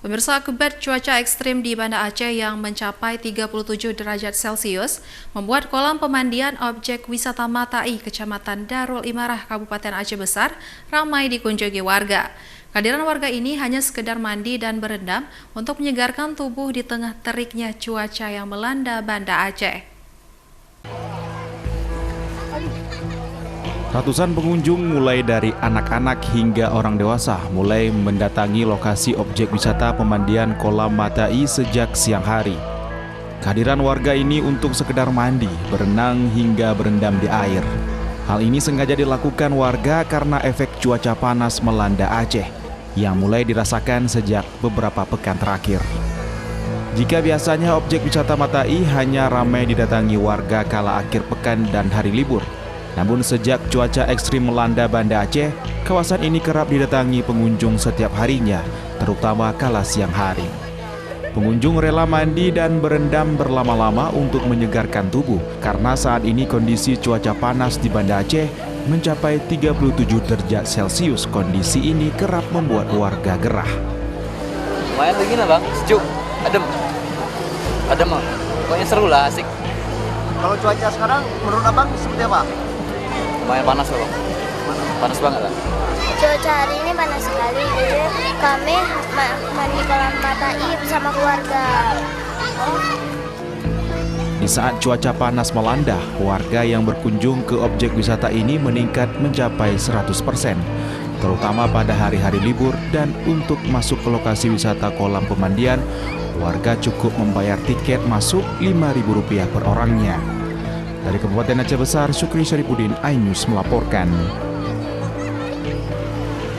Pemirsa, akibat cuaca ekstrim di Banda Aceh yang mencapai 37 derajat Celcius membuat kolam pemandian objek wisata Matai, Kecamatan Darul Imarah, Kabupaten Aceh Besar, ramai dikunjungi warga. Kehadiran warga ini hanya sekedar mandi dan berendam untuk menyegarkan tubuh di tengah teriknya cuaca yang melanda Banda Aceh. Ratusan pengunjung mulai dari anak-anak hingga orang dewasa mulai mendatangi lokasi objek wisata pemandian kolam Matai sejak siang hari. Kehadiran warga ini untuk sekedar mandi, berenang hingga berendam di air. Hal ini sengaja dilakukan warga karena efek cuaca panas melanda Aceh yang mulai dirasakan sejak beberapa pekan terakhir. Jika biasanya objek wisata Matai hanya ramai didatangi warga kala akhir pekan dan hari libur, namun sejak cuaca ekstrim melanda Banda Aceh, kawasan ini kerap didatangi pengunjung setiap harinya, terutama kala siang hari. Pengunjung rela mandi dan berendam berlama-lama untuk menyegarkan tubuh, karena saat ini kondisi cuaca panas di Banda Aceh mencapai 37 derajat Celcius. Kondisi ini kerap membuat warga gerah. Lumayan begini bang, sejuk, adem, bang. Pokoknya seru lah, asik. Kalau cuaca sekarang menurut abang seperti apa? Lumayan panas loh bang, panas banget lah. Cuaca hari ini panas sekali, jadi kami mandi kolam Matai bersama keluarga. Di saat cuaca panas melanda, warga yang berkunjung ke objek wisata ini meningkat mencapai 100%, terutama pada hari-hari libur. Dan untuk masuk ke lokasi wisata kolam pemandian, warga cukup membayar tiket masuk Rp5.000 per orangnya. Dari Kabupaten Aceh Besar, Syukri Syarifuddin, iNews melaporkan.